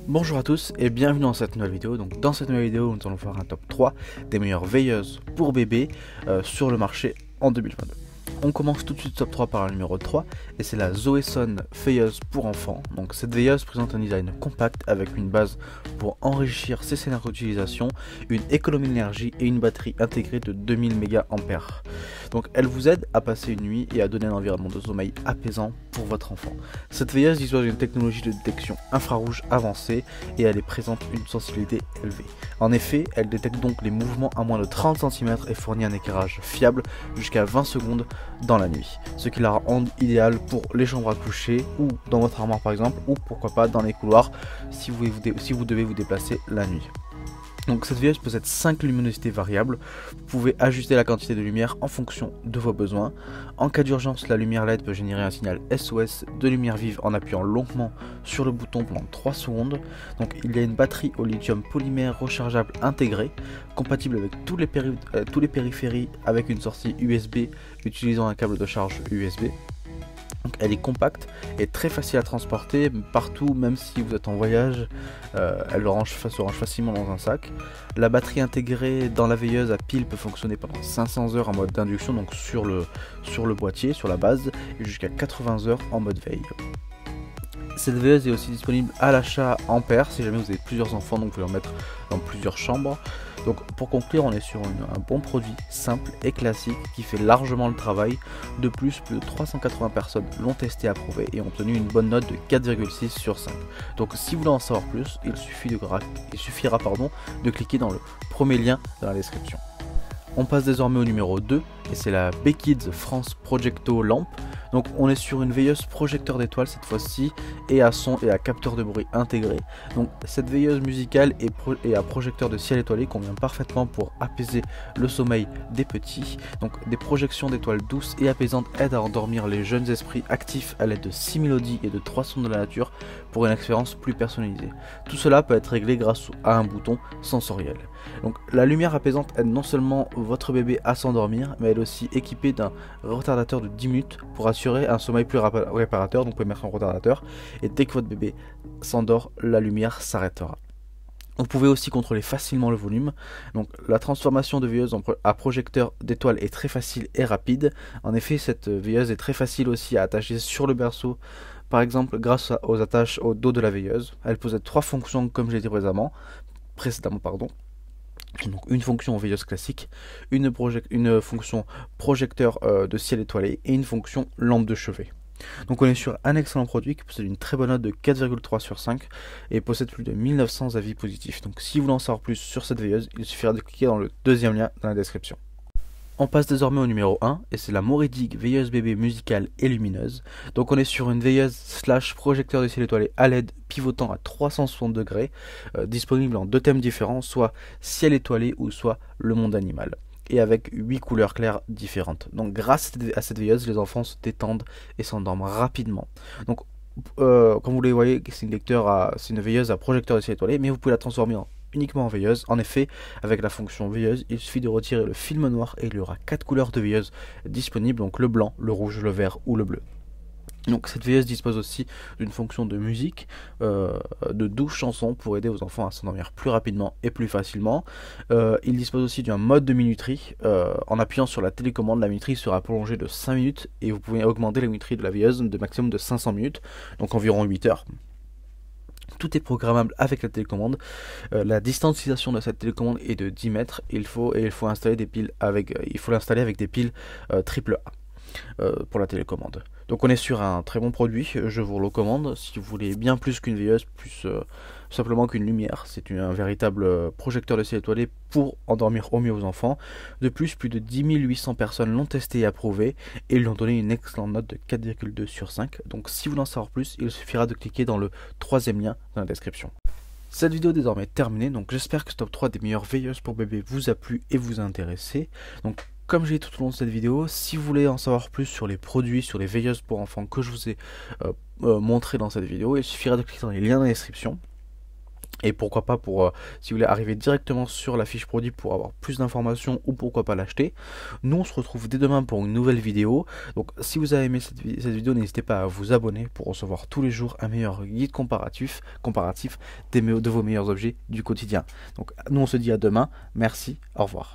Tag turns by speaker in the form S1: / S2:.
S1: Bonjour à tous et bienvenue dans cette nouvelle vidéo. Donc dans cette nouvelle vidéo, nous allons faire un top 3 des meilleures veilleuses pour bébés sur le marché en 2022. On commence tout de suite top 3 par le numéro 3 et c'est la Zoeson veilleuse pour enfants. Donc cette veilleuse présente un design compact avec une base pour enrichir ses scénarios d'utilisation, une économie d'énergie et une batterie intégrée de 2000 mAh. Donc elle vous aide à passer une nuit et à donner un environnement de sommeil apaisant pour votre enfant. Cette veilleuse dispose d'une technologie de détection infrarouge avancée et elle présente une sensibilité élevée. En effet, elle détecte donc les mouvements à moins de 30 cm et fournit un éclairage fiable jusqu'à 20 secondes dans la nuit, ce qui la rend idéale pour les chambres à coucher ou dans votre armoire par exemple, ou pourquoi pas dans les couloirs si vous devez vous déplacer la nuit. Donc cette veilleuse possède 5 luminosités variables, vous pouvez ajuster la quantité de lumière en fonction de vos besoins. En cas d'urgence, la lumière LED peut générer un signal SOS de lumière vive en appuyant longuement sur le bouton pendant 3 secondes. Donc il y a une batterie au lithium polymère rechargeable intégrée, compatible avec tous les périphéries avec une sortie USB utilisant un câble de charge USB. Donc elle est compacte et très facile à transporter partout, même si vous êtes en voyage, elle se range facilement dans un sac. La batterie intégrée dans la veilleuse à pile peut fonctionner pendant 500 heures en mode d'induction, donc sur le boîtier, sur la base, et jusqu'à 80 heures en mode veille. Cette veilleuse est aussi disponible à l'achat en paire si jamais vous avez plusieurs enfants, donc vous pouvez en mettre dans plusieurs chambres. Donc pour conclure, on est sur un bon produit simple et classique qui fait largement le travail. De plus de 380 personnes l'ont testé, approuvé et ont obtenu une bonne note de 4,6 sur 5. Donc si vous voulez en savoir plus, il suffira de cliquer dans le premier lien dans la description. On passe désormais au numéro 2 et c'est la Bekids France Projecto Lamp. Donc on est sur une veilleuse projecteur d'étoiles cette fois-ci et à son et à capteur de bruit intégré. Donc cette veilleuse musicale et à projecteur de ciel étoilé convient parfaitement pour apaiser le sommeil des petits. Donc des projections d'étoiles douces et apaisantes aident à endormir les jeunes esprits actifs à l'aide de 6 mélodies et de 3 sons de la nature pour une expérience plus personnalisée. Tout cela peut être réglé grâce à un bouton sensoriel. Donc la lumière apaisante aide non seulement votre bébé à s'endormir, mais elle est aussi équipée d'un retardateur de 10 minutes pour assurer un sommeil plus réparateur. Donc vous pouvez mettre un retardateur et dès que votre bébé s'endort, la lumière s'arrêtera. Vous pouvez aussi contrôler facilement le volume. Donc la transformation de veilleuse à projecteur d'étoiles est très facile et rapide. En effet, cette veilleuse est très facile aussi à attacher sur le berceau. Par exemple, grâce aux attaches au dos de la veilleuse. Elle possède 3 fonctions comme j'ai dit précédemment. Donc une fonction veilleuse classique, une fonction projecteur de ciel étoilé et une fonction lampe de chevet. Donc on est sur un excellent produit qui possède une très bonne note de 4,3 sur 5 et possède plus de 1900 avis positifs. Donc si vous voulez en savoir plus sur cette veilleuse, il suffira de cliquer dans le deuxième lien dans la description. On passe désormais au numéro 1 et c'est la Moridig veilleuse bébé musicale et lumineuse. Donc on est sur une veilleuse / projecteur de ciel étoilé à LED pivotant à 360 degrés, disponible en 2 thèmes différents, soit ciel étoilé ou soit le monde animal, et avec 8 couleurs claires différentes. Donc grâce à cette veilleuse, les enfants se détendent et s'endorment rapidement. Donc comme vous le voyez, c'est une veilleuse à projecteur de ciel étoilé, mais vous pouvez la transformer uniquement en veilleuse. En effet, avec la fonction veilleuse, il suffit de retirer le film noir et il y aura 4 couleurs de veilleuse disponibles, donc le blanc, le rouge, le vert ou le bleu. Donc cette veilleuse dispose aussi d'une fonction de musique, de 12 chansons pour aider vos enfants à s'endormir plus rapidement et plus facilement. Il dispose aussi d'un mode de minuterie. En appuyant sur la télécommande, la minuterie sera prolongée de 5 minutes et vous pouvez augmenter la minuterie de la veilleuse de maximum de 500 minutes, donc environ 8 heures. Tout est programmable avec la télécommande. La distanciation de cette télécommande est de 10 mètres. Il faut l'installer avec des piles AAA pour la télécommande. Donc on est sur un très bon produit, je vous le recommande si vous voulez bien plus qu'une veilleuse, plus simplement qu'une lumière. C'est un véritable projecteur de ciel étoilé pour endormir au mieux vos enfants. De plus de 10 800 personnes l'ont testé et approuvé et lui ont donné une excellente note de 4,2 sur 5. Donc si vous voulez en savoir plus, il suffira de cliquer dans le troisième lien dans la description. Cette vidéo est désormais terminée, donc j'espère que ce top 3 des meilleures veilleuses pour bébé vous a plu et vous a intéressé. Donc comme j'ai dit tout au long de cette vidéo, si vous voulez en savoir plus sur les produits, sur les veilleuses pour enfants que je vous ai montré dans cette vidéo, il suffira de cliquer dans les liens dans la description. Et pourquoi pas pour, si vous voulez arriver directement sur la fiche produit pour avoir plus d'informations ou pourquoi pas l'acheter. Nous on se retrouve dès demain pour une nouvelle vidéo. Donc si vous avez aimé cette vidéo, n'hésitez pas à vous abonner pour recevoir tous les jours un meilleur guide comparatif de vos meilleurs objets du quotidien. Donc nous on se dit à demain, merci, au revoir.